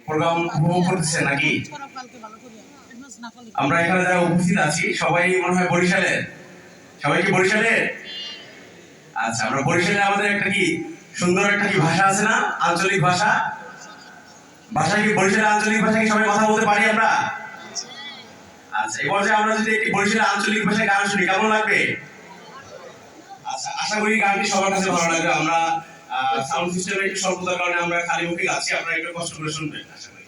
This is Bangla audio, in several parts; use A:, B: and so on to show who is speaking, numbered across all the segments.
A: প্রোগ্রাম উপভোগ করতেছেন নাকি? আমরা এখানে যারা উপস্থিত আছি সবাই মনে হয় বরিশালের। সবাই কি বরিশালের? আচ্ছা, আমরা বরিশালে আমাদের একটা কি সুন্দর একটা কি ভাষা আছে না, আঞ্চলিক ভাষা। ভাষা কি বরিশালের আঞ্চলিক ভাষা কি সবাই কথা বলতে পারি আমরা? আচ্ছা, এবার যে আমরা যদি একটি বরিশালের আঞ্চলিক ভাষায় গান শুনি কেমন লাগবে? আচ্ছা, আশা করি গানটি সবার কাছে ভালো লাগবে। আমরা সাউন্ড সিস্টেমের একটু স্বল্পতার কারণে আমরা খালি মুখে গাচ্ছি, আপনারা একটু কষ্ট করে শুনবেন আশা করি।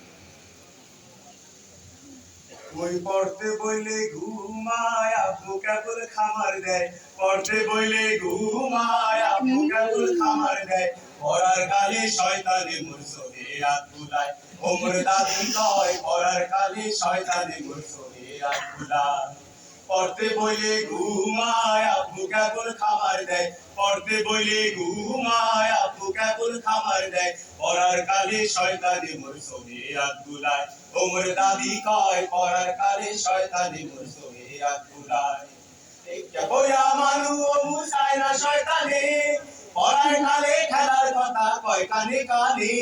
A: বই পড়তে বইলে ঘুমায় আব্বু কেবল খামার দেয়, পড়তে বইলে ঘুমায় আব্বু কেবল খামার দেয়, পড়ার কালে শয়তানে মুরসদে রাত বুলায়, ওমর দাদি কয় পড়ার কালে শয়তানে মুরসদে রাত বুলায়। পড়তে বইলে ঘুমায় আব্বু কেবল খামার দেয়, পড়তে বইলে ঘুমায় আব্বু কেবল খামার দেয়, পড়ার কালে শয়তানে মুরসদে রাত বুলায়, ওমর দাদি কয় পড়ার কালে শয়তানে মুরসদে রাত বুলায়। একটা বইয়া মানু ও মুসায় না শয়তানে, পড়ার কালে খেলার কথা কয় কানে কানে।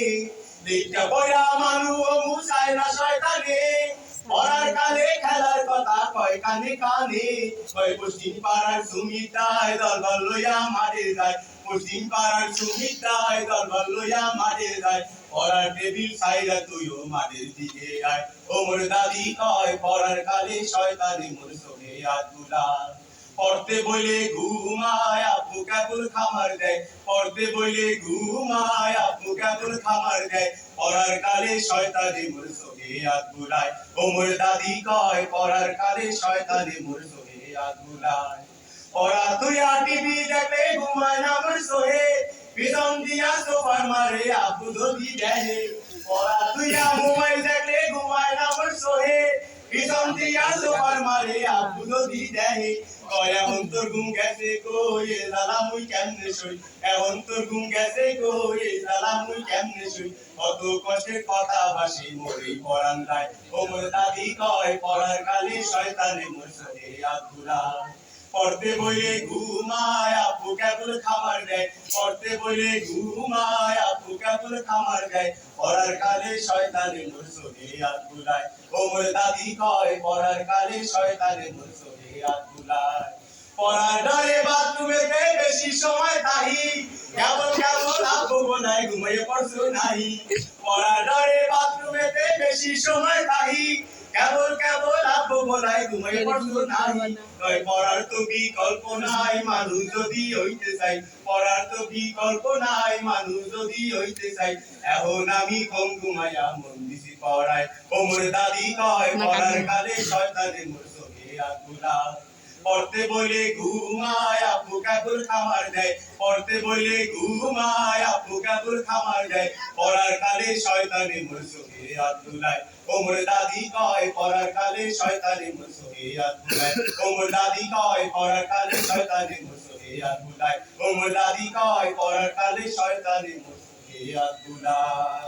A: একটা বইয়া মানু ও মুসায় না শয়তানে, পড়ার কালে খেলার কথা কয় কানে কানে। কয় পশ্চিম পাড়ার সুমিতায় দলবল লইয়া মাঠে যায়, পশ্চিম পাড়ার সুমিতায় দলবল লইয়া মাঠে যায়, পড়ার টেবিল সাইরা তুইও মাঠের দিকে আয়, ওমর দাদি কয় পড়ার কালে শয়তানে মুরসদে রাত বুলায়। পড়তে বইলে ঘুমায় আব্বু কেবল খামার দেয়, পড়তে বইলে ঘুমায় আব্বু কেবল খামার দেয়, পড়ার কালে শয়তানে মুরসদে রাত বুলায়, ওমর দাদি কয় পড়ার কালে শয়তানে মুরসদে রাত বুলায়। পড়া তুইয়া টিভি দেখলে ঘুমায় না মুরসদে, পিছন দিয়া সোফার মারে আব্বু যদি দেয়। পড়া তুইয়া মোবাইল দেখলে ঘুমায় না মুরসদে, পিছন দিয়া সোফার মারে আব্বু যদি দেয়। কয় এখন তোর ঘুম গেছে কই এ জ্বালা মুই কেমনে সই, এখন তোর ঘুম গেছে কই এ জ্বালা মুই কেমনে সই, কত কষ্টের কথা ভাসি মোরে পরাণ যায়, ওমর দাদি কয় পড়ার কালে শয়তানে মুরসদে রাত বুলায়। পড়তে বইলে ঘুমায় আব্বু কেবল খাবার দেয়, পড়তে বইলে ঘুমায় আব্বু কেবল খাবার দেয়, পড়ার কালে শয়তানে মুরসদে রাত বুলায়, ওমর দাদি কয় পড়ার কালে শয়তানে মুরসদে রাত বুলায়। পড়ার ডরে বাথরুমেতে বেশি সময় তাহি, কেবল কেবল আব্বু বনায় ঘুমিয়ে পড়ছো নাহি। পড়ার ডরে বাথরুমেতে বেশি সময় তাহি, কেবল কেবল আব্বু বনায় ঘুমিয়ে পড়ছো নাহি। কয় পড়ার তো বিকল্প নাই মানুষ যদি হইতে চাই, পড়ার তো বিকল্প নাই মানুষ যদি হইতে চাই, এখন আমি কম ঘুমাইয়া মন দিছি পড়ায়, ওমর দাদি কয় পড়ার কালে শয়তানে মুরসদে রাত বুলায়। পড়তে বইলে ঘুমায় আব্বু কেবল খামার দেয়, পড়তে বইলে ঘুমায় আব্বু কেবল খামার দেয়, পড়ার কালে শয়তানে মুরসদে রাত বুলায়, ওমর দাদি কয় পড়ার কালে শয়তানে মুরসদে রাত বুলায়, ওমর দাদি কয় পড়ার কালে শয়তানে মুরসদে রাত বুলায়, ওমর দাদি কয় পড়ার কালে শয়তানে মুরসদে রাত বুলায়।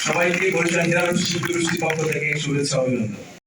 A: সবাইকে বরিশাল জেলা শিল্পী গোষ্ঠীর পক্ষ থেকে শুভেচ্ছা অভিনন্দন।